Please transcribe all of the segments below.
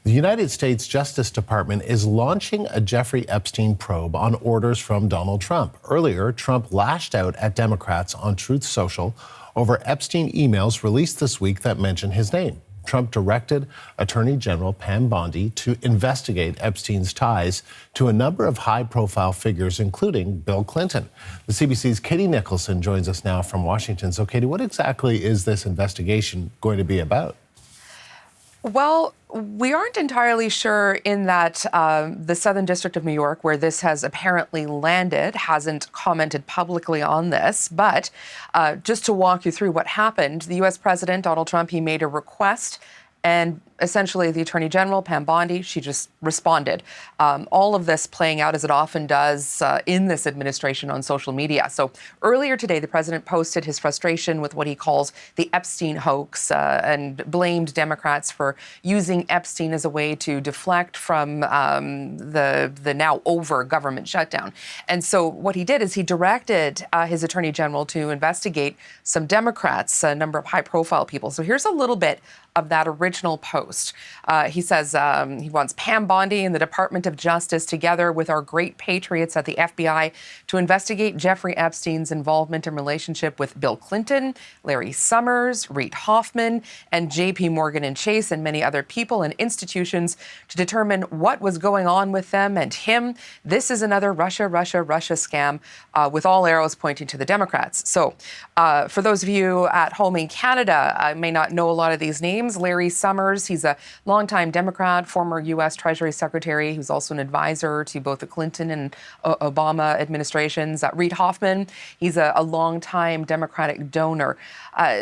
The United States Justice Department is launching a Jeffrey Epstein probe on orders from Donald Trump. Earlier, Trump lashed out at Democrats on Truth Social over Epstein emails released this week that mention his name. Trump directed Attorney General Pam Bondi to investigate Epstein's ties to a number of high-profile figures, including Bill Clinton. The CBC's Katie Nicholson joins us now from Washington. So, Katie, what exactly is this investigation going to be about? Well, we aren't entirely sure in that the Southern District of New York, where this has apparently landed, hasn't commented publicly on this. But just to walk you through what happened, the U.S. President, Donald Trump, he made a request, and essentially the Attorney General, Pam Bondi, she just responded. All of this playing out as it often does in this administration on social media. So earlier today, the president posted his frustration with what he calls the Epstein hoax and blamed Democrats for using Epstein as a way to deflect from the now over government shutdown. And so what he did is he directed his Attorney General to investigate some Democrats, a number of high-profile people. So here's a little bit of that original post. He says he wants Pam Bondi and the Department of Justice together with our great patriots at the FBI to investigate Jeffrey Epstein's involvement and relationship with Bill Clinton, Larry Summers, Reid Hoffman, and JP Morgan and Chase, and many other people and institutions to determine what was going on with them and him. This is another Russia scam with all arrows pointing to the Democrats. So for those of you at home in Canada, I may not know a lot of these names. Larry Summers, he's a longtime Democrat, former U.S. Treasury Secretary, who's also an advisor to both the Clinton and Obama administrations. Reid Hoffman, he's a longtime Democratic donor.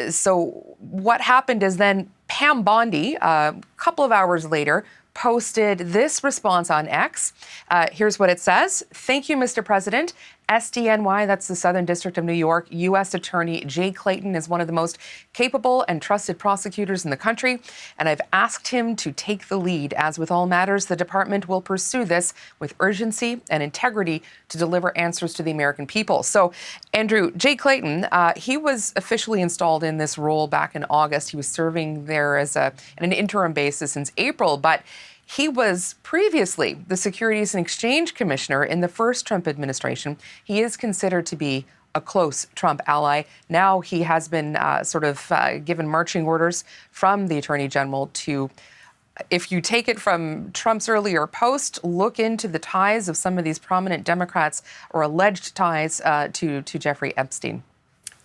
So what happened is then Pam Bondi, a couple of hours later, posted this response on X. Here's what it says. Thank you, Mr. President. SDNY, that's the Southern District of New York, U.S. Attorney Jay Clayton is one of the most capable and trusted prosecutors in the country, and I've asked him to take the lead. As with all matters, the department will pursue this with urgency and integrity to deliver answers to the American people. So, Andrew, Jay Clayton, he was officially installed in this role back in August. He was serving there as on an interim basis since April, but he was previously the Securities and Exchange Commissioner in the first Trump administration. He is considered to be a close Trump ally. Now he has been given marching orders from the Attorney General to, if you take it from Trump's earlier post, look into the ties of some of these prominent Democrats or alleged ties to Jeffrey Epstein.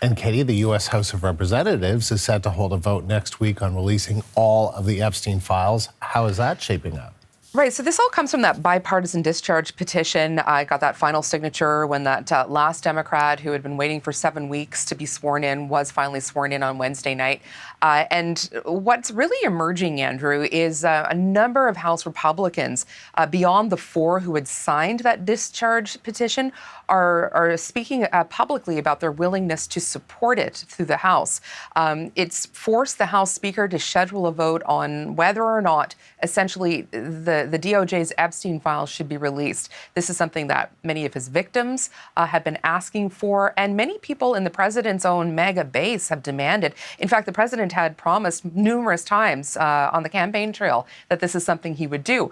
And Katie, the U.S. House of Representatives is set to hold a vote next week on releasing all of the Epstein files. How is that shaping up? Right. So this all comes from that bipartisan discharge petition. I got that final signature when that last Democrat who had been waiting for 7 weeks to be sworn in was finally sworn in on Wednesday night. And what's really emerging, Andrew, is a number of House Republicans beyond the 4 who had signed that discharge petition are speaking publicly about their willingness to support it through the House. It's forced the House Speaker to schedule a vote on whether or not essentially the DOJ's Epstein files should be released. This is something that many of his victims have been asking for, and many people in the president's own MAGA base have demanded. In fact, the president had promised numerous times on the campaign trail that this is something he would do.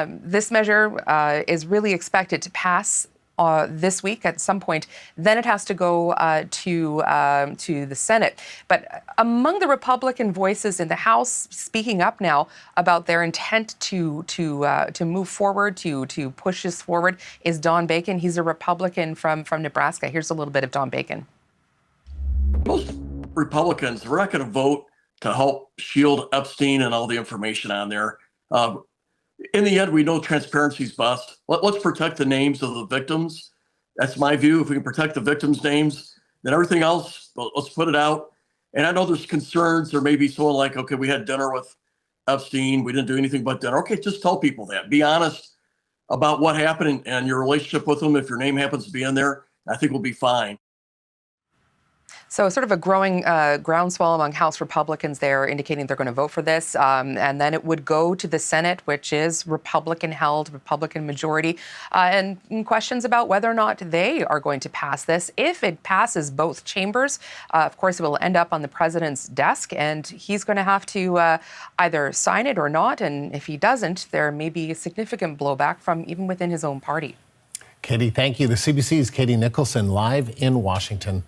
This measure is really expected to pass this week at some point. Then it has to go to the Senate. But among the Republican voices in the House speaking up now about their intent to move forward, to push this forward, is Don Bacon. He's a Republican from Nebraska. Here's a little bit of Don Bacon. Most Republicans, we're not going to vote to help shield Epstein and all the information on there. In the end, we know transparency is best. Let's protect the names of the victims. That's my view. If we can protect the victims' names, then everything else, let's put it out. And I know there's concerns. There may be someone like, okay, we had dinner with Epstein. We didn't do anything but dinner. Okay, just tell people that. Be honest about what happened and your relationship with them. If your name happens to be in there, I think we'll be fine. So sort of a growing groundswell among House Republicans there indicating they're going to vote for this. And then it would go to the Senate, which is Republican-held, Republican majority, and questions about whether or not they are going to pass this. If it passes both chambers, of course, it will end up on the president's desk, and he's going to have to either sign it or not. And if he doesn't, there may be significant blowback from even within his own party. Katie, thank you. The CBC's Katie Nicholson live in Washington.